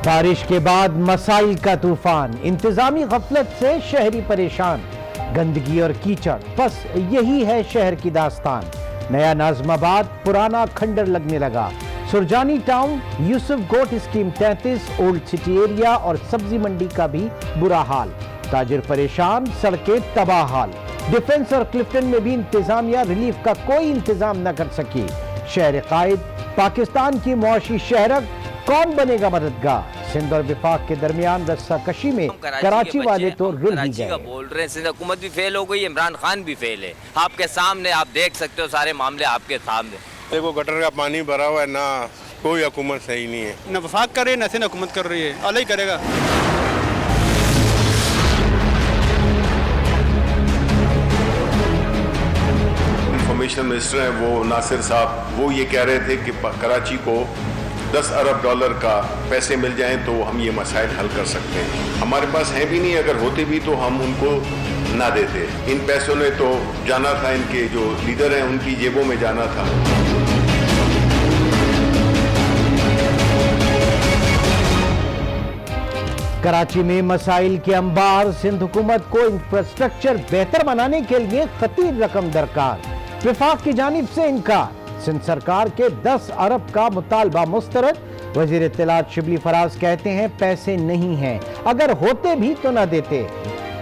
بارش کے بعد مسائل کا طوفان، انتظامی غفلت سے شہری پریشان، گندگی اور کیچڑ، بس یہی ہے شہر کی داستان۔ نیا ناظم آباد پرانا کھنڈر لگنے لگا۔ سرجانی ٹاؤن، یوسف گوٹ اسکیم 33، اولڈ سٹی ایریا اور سبزی منڈی کا بھی برا حال، تاجر پریشان، سڑکیں تباہ حال۔ ڈیفنس اور کلفٹن میں بھی انتظامیہ ریلیف کا کوئی انتظام نہ کر سکی۔ شہر قائد، پاکستان کی معاشی شہرت، کون بنے گا مددگار؟ سندھ اور وفاق کے درمیان رسہ کشی میں کراچی والے تو رل ہی گئے۔ بول رہے ہیں سندھ حکومت بھی فیل ہو گئی، عمران خان بھی فیل ہے۔ آپ کے سامنے آپ دیکھ سکتے ہو، سارے معاملے آپ کے سامنے۔ دیکھو گٹر کا پانی بھرا ہوا ہے، نہ کوئی حکومت صحیح نہیں ہے، نہ وفاق کر رہی ہے نہ سندھ حکومت کر رہی ہے، اللہ ہی کرے گا۔ انفارمیشن منسٹر ہیں وہ ناصر صاحب، وہ یہ کہہ رہے تھے کہ کراچی کو 10 ارب ڈالر کا پیسے مل جائیں تو ہم یہ مسائل حل کر سکتے ہیں۔ ہمارے پاس ہیں بھی نہیں، اگر ہوتے بھی تو ہم ان کو نہ دیتے۔ ان پیسوں نے تو جانا تھا، ان کے جو لیڈر ہیں ان کی جیبوں میں جانا تھا۔ کراچی میں مسائل کے انبار، سندھ حکومت کو انفراسٹرکچر بہتر بنانے کے لیے خطیر رقم درکار، وفاق کی جانب سے انکار۔ سندھ سرکار کے 10 ارب کا مطالبہ مسترد، وزیر اطلاعات شبلی فراز کہتے ہیں پیسے نہیں ہیں، اگر ہوتے بھی تو نہ دیتے،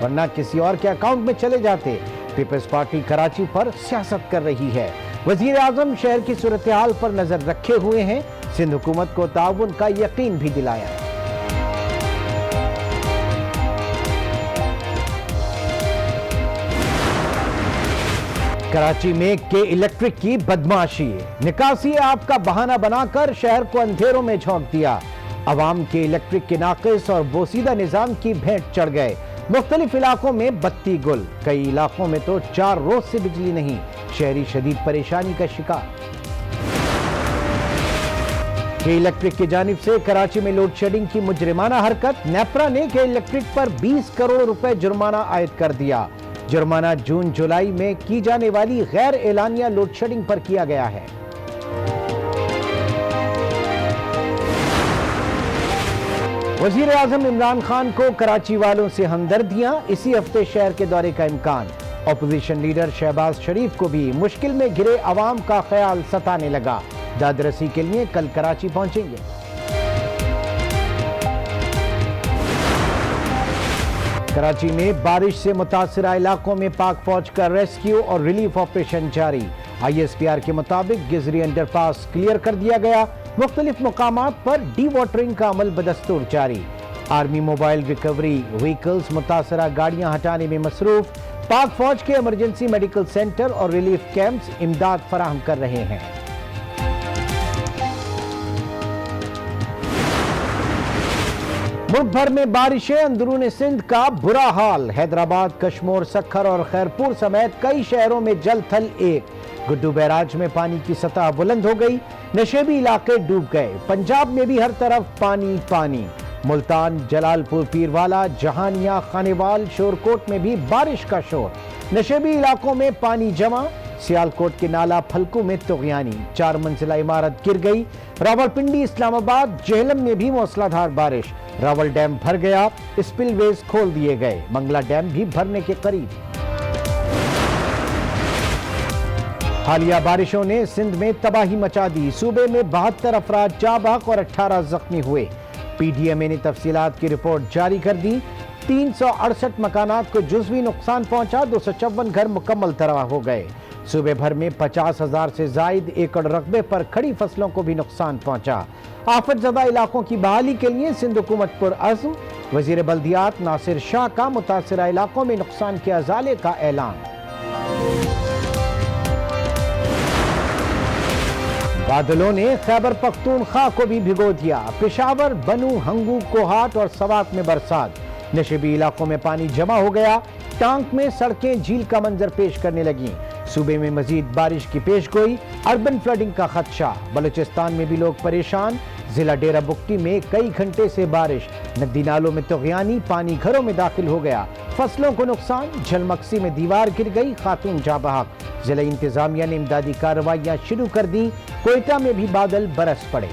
ورنہ کسی اور کے اکاؤنٹ میں چلے جاتے۔ پیپلز پارٹی کراچی پر سیاست کر رہی ہے۔ وزیر اعظم شہر کی صورتحال پر نظر رکھے ہوئے ہیں، سندھ حکومت کو تعاون کا یقین بھی دلایا ہے۔ کراچی میں کے الیکٹرک کی بدمعاشی، نکاسی آپ کا بہانہ بنا کر شہر کو اندھیروں میں جھونک دیا۔ عوام کے الیکٹرک کے ناقص اور بوسیدہ نظام کی بھینٹ چڑھ گئے۔ مختلف علاقوں میں بتی گل، کئی علاقوں میں تو 4 روز سے بجلی نہیں، شہری شدید پریشانی کا شکار۔ کے الیکٹرک کی جانب سے کراچی میں لوڈ شیڈنگ کی مجرمانہ حرکت، نیپرا نے کے الیکٹرک پر 20 کروڑ روپے جرمانہ عائد کر دیا۔ جرمانہ جون جولائی میں کی جانے والی غیر اعلانیہ لوڈ شیڈنگ پر کیا گیا ہے۔ وزیر اعظم عمران خان کو کراچی والوں سے ہمدردیاں، اسی ہفتے شہر کے دورے کا امکان۔ اپوزیشن لیڈر شہباز شریف کو بھی مشکل میں گھرے عوام کا خیال ستانے لگا، داد رسی کے لیے کل کراچی پہنچیں گے۔ کراچی میں بارش سے متاثرہ علاقوں میں پاک فوج کا ریسکیو اور ریلیف آپریشن جاری۔ آئی ایس پی آر کے مطابق گزری انڈر پاس کلیئر کر دیا گیا، مختلف مقامات پر ڈی واٹرنگ کا عمل بدستور جاری۔ آرمی موبائل ریکوری وہیکلز متاثرہ گاڑیاں ہٹانے میں مصروف، پاک فوج کے ایمرجنسی میڈیکل سینٹر اور ریلیف کیمپس امداد فراہم کر رہے ہیں۔ ملک بھر میں بارشیں، اندرون سندھ کا برا حال، حیدرآباد، کشمور، سکھر اور خیرپور سمیت کئی شہروں میں جل تھل ایک۔ گڈو بیراج میں پانی کی سطح بلند ہو گئی، نشیبی علاقے ڈوب گئے۔ پنجاب میں بھی ہر طرف پانی پانی، ملتان، جلال پور، پیروالا، جہانیہ، خانیوال، شورکوٹ میں بھی بارش کا شور، نشیبی علاقوں میں پانی جمع۔ سیالکوٹ کے نالا پھلکو میں طغیانی، 4 منزلہ عمارت گر گئی۔ راولپنڈی، اسلام آباد، جہلم میں بھی موسلا دھار بارش، راول ڈیم بھر گیا، اسپل ویز کھول دیے گئے، منگلہ ڈیم بھی بھرنے کے قریب۔ حالیہ بارشوں نے سندھ میں تباہی مچا دی، صوبے میں 72 افراد جاں بحق اور 18 زخمی ہوئے۔ پی ڈی ایم اے نے تفصیلات کی رپورٹ جاری کر دی۔ 368 مکانات کو جزوی نقصان پہنچا، 254 گھر مکمل طرح ہو گئے۔ صوبے بھر میں 50,000 سے زائد ایکڑ رقبے پر کھڑی فصلوں کو بھی نقصان پہنچا۔ آفت زدہ علاقوں کی بحالی کے لیے سندھ حکومت پر عزم، وزیر بلدیات ناصر شاہ کا متاثرہ علاقوں میں نقصان کے ازالے کا اعلان۔ بادلوں نے خیبر پختونخوا کو بھی بھگو دیا، پشاور، بنو، ہنگو، کوہاٹ اور سوات میں برسات، نشیبی علاقوں میں پانی جمع ہو گیا، ٹانک میں سڑکیں جھیل کا منظر پیش کرنے لگیں۔ صوبے میں مزید بارش کی پیش گوئی، اربن فلڈنگ کا خدشہ، بلوچستان میں بھی لوگ پریشان۔ ضلع ڈیرہ بگٹی میں کئی گھنٹے سے بارش، ندی نالوں میں طغیانی، پانی گھروں میں داخل ہو گیا، فصلوں کو نقصان، جھلمکسی میں دیوار گر گئی، خاتون جاں بحق۔ ضلع انتظامیہ نے امدادی کارروائیاں شروع کر دیں، کوئٹہ میں بھی بادل برس پڑے۔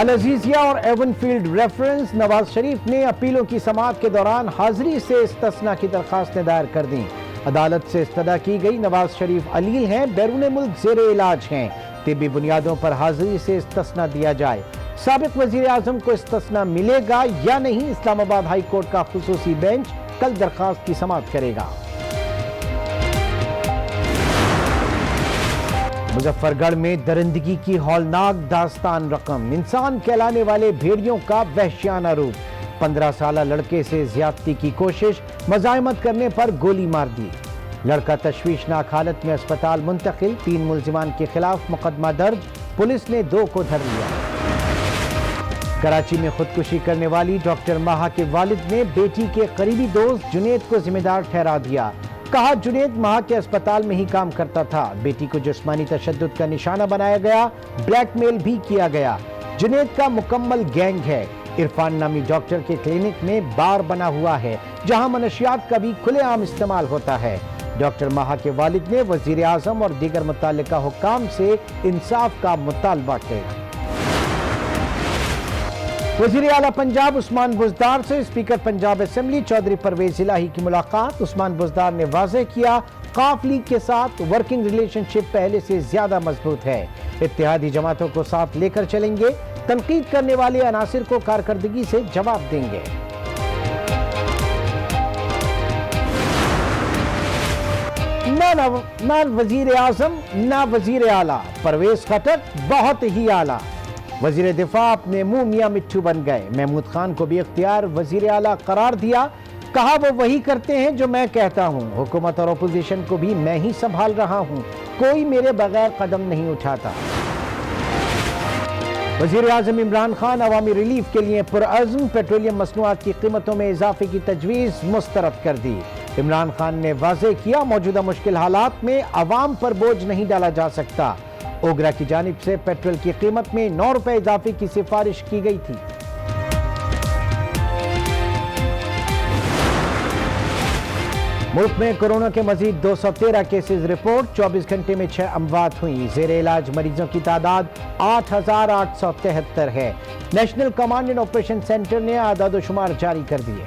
العزیزیہ اور ایونفیلڈ ریفرنس، نواز شریف نے اپیلوں کی سماعت کے دوران حاضری سے استثناء کی درخواستیں دائر کر دیں۔ عدالت سے استدعا کی گئی نواز شریف علیل ہیں، بیرون ملک زیر علاج ہیں، طبی بنیادوں پر حاضری سے استثناء دیا جائے۔ سابق وزیر اعظم کو استثناء ملے گا یا نہیں، اسلام آباد ہائی کورٹ کا خصوصی بینچ کل درخواست کی سماعت کرے گا۔ مظفر گڑھ میں درندگی کی ہولناک داستان رقم، انسان کہلانے والے بھیڑیوں کا وحشیانہ روپ، 15 سالہ لڑکے سے زیادتی کی کوشش، مزاحمت کرنے پر گولی مار دی، لڑکا تشویشناک حالت میں اسپتال منتقل، 3 ملزمان کے خلاف مقدمہ درج، پولیس نے 2 کو دھر لیا۔ کراچی میں خودکشی کرنے والی ڈاکٹر ماہا کے والد نے بیٹی کے قریبی دوست جنید کو ذمہ دار ٹھہرا دیا، کہا جنید ماہا کے اسپتال میں ہی کام کرتا تھا، بیٹی کو جسمانی تشدد کا نشانہ بنایا گیا، بلیک میل بھی کیا گیا، جنید کا مکمل گینگ ہے، عرفان نامی ڈاکٹر کے کلینک میں بار بنا ہوا ہے جہاں منشیات کا بھی کھلے عام استعمال ہوتا ہے۔ ڈاکٹر ماہا کے والد نے وزیر اعظم اور دیگر متعلقہ حکام سے انصاف کا مطالبہ کیا۔ وزیر اعلیٰ پنجاب عثمان بزدار سے اسپیکر پنجاب اسمبلی چودھری پرویز الہی کی ملاقات، عثمان بزدار نے واضح کیا قاف لیگ کے ساتھ ورکنگ ریلیشن شپ پہلے سے زیادہ مضبوط ہے، اتحادی جماعتوں کو ساتھ لے کر چلیں گے، تنقید کرنے والے عناصر کو کارکردگی سے جواب دیں گے۔ نہ وزیر اعظم نہ وزیر اعلیٰ، پرویز خٹک بہت ہی اعلیٰ، وزیر دفاع اپنے منہ میاں مٹھو بن گئے، محمود خان کو بھی اختیار وزیر اعلیٰ قرار دیا، کہا وہ وہی کرتے ہیں جو میں کہتا ہوں، حکومت اور اپوزیشن کو بھی میں ہی سنبھال رہا ہوں، کوئی میرے بغیر قدم نہیں اٹھاتا۔ وزیر اعظم عمران خان عوامی ریلیف کے لیے پرعزم، پیٹرولیم مصنوعات کی قیمتوں میں اضافے کی تجویز مسترد کر دی، عمران خان نے واضح کیا موجودہ مشکل حالات میں عوام پر بوجھ نہیں ڈالا جا سکتا، اوگرا کی جانب سے پیٹرول کی قیمت میں 9 روپے اضافے کی سفارش کی گئی تھی۔ ملک میں کورونا کے مزید 213 کیسز رپورٹ، 24 گھنٹے میں 6 اموات ہوئیں، زیر علاج مریضوں کی تعداد 8,873 ہے، national command and operation centre نے اعداد و شمار جاری کر دیے۔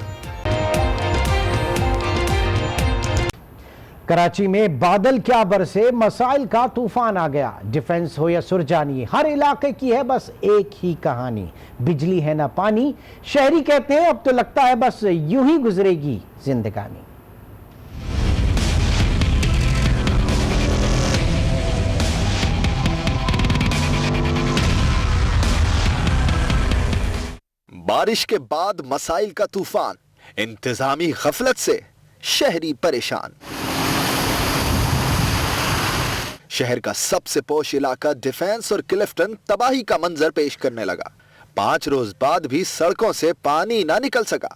کراچی میں بادل کیا برسے، مسائل کا طوفان آ گیا، ڈیفنس ہو یا سرجانی، ہر علاقے کی ہے بس ایک ہی کہانی، بجلی ہے نہ پانی، شہری کہتے ہیں اب تو لگتا ہے بس یوں ہی گزرے گی زندگانی۔ بارش کے بعد مسائل کا طوفان، انتظامی غفلت سے شہری پریشان۔ شہر کا سب سے پوش علاقہ ڈیفنس اور کلفٹن تباہی کا منظر پیش کرنے لگا، 5 روز بعد بھی سڑکوں سے پانی نہ نکل سکا۔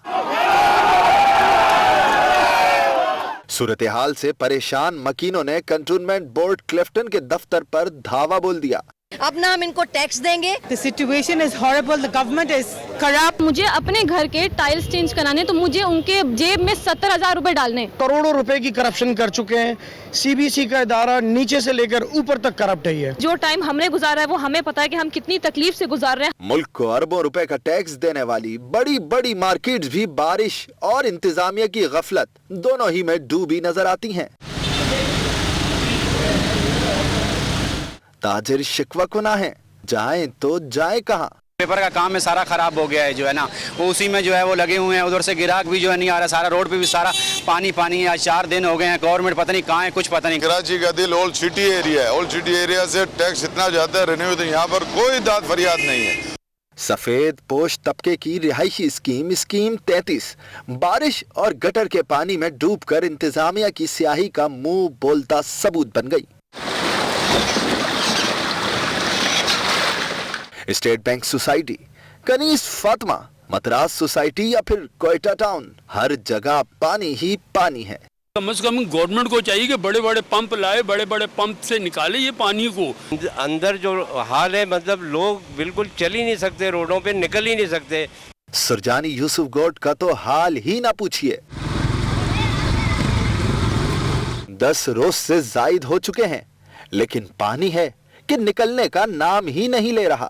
صورتحال سے پریشان مکینوں نے کنٹونمنٹ بورڈ کلفٹن کے دفتر پر دھاوا بول دیا۔ اب نہ ہم ان کو ٹیکس دیں گے۔ The situation is horrible, the government is corrupt. مجھے اپنے گھر کے ٹائلز چینج کرانے تو مجھے ان کے جیب میں 70,000 روپے ڈالنے۔ کروڑوں روپے کی کرپشن کر چکے ہیں، سی بی سی کا ادارہ نیچے سے لے کر اوپر تک کرپٹ ہے۔ جو ٹائم ہم نے گزارا ہے وہ ہمیں پتا ہے کہ ہم کتنی تکلیف سے گزار رہے ہیں۔ ملک کو اربوں روپے کا ٹیکس دینے والی بڑی بڑی مارکیٹس بھی بارش اور انتظامیہ کی غفلت دونوں ہی میں ڈوبی نظر آتی ہیں۔ تاجر شکوہ کنا ہیں، جائیں تو جائیں کہاں؟ پیپر کا کام ہے سارا خراب ہو گیا ہے، جو ہے نا وہ اسی میں جو ہے وہ لگے ہوئے ہیں، ادھر سے گراہک بھی جو ہے نہیں آ رہا، سارا روڈ پہ بھی سارا پانی پانی ہے، آج 4 دن ہو گئے ہیں، گورنمنٹ پتہ نہیں کہاں ہے، کچھ پتہ نہیں۔ کراچی کا دل اولڈ سٹی ایریا ہے، اولڈ سٹی ایریا سے ٹیکس اتنا جاتا ہے رینیو، تو یہاں پر کوئی داد فریاد نہیں ہے۔ سفید پوش طبقے کی رہائشی اسکیم 33 بارش اور گٹر کے پانی میں ڈوب کر انتظامیہ کی سیاہی کا منہ بولتا ثبوت بن گئی۔ State bank society, Kaneez Fatima, Madras society یا پھر کوئٹہ ٹاؤن، ہر جگہ پانی ہی پانی ہے۔ کم از کم گورنمنٹ کو چاہیے کہ بڑے بڑے پمپ لائے، بڑے بڑے پمپ سے نکالے یہ پانی کو۔ اندر جو حال ہے مطلب لوگ بالکل چل ہی نہیں سکتے، روڈوں پہ نکل ہی نہیں سکتے۔ سرجانی یوسف گوٹ کا تو حال ہی نہ پوچھئے، 10 روز سے زائد ہو چکے ہیں لیکن پانی ہے کہ نکلنے کا نام ہی نہیں لے رہا۔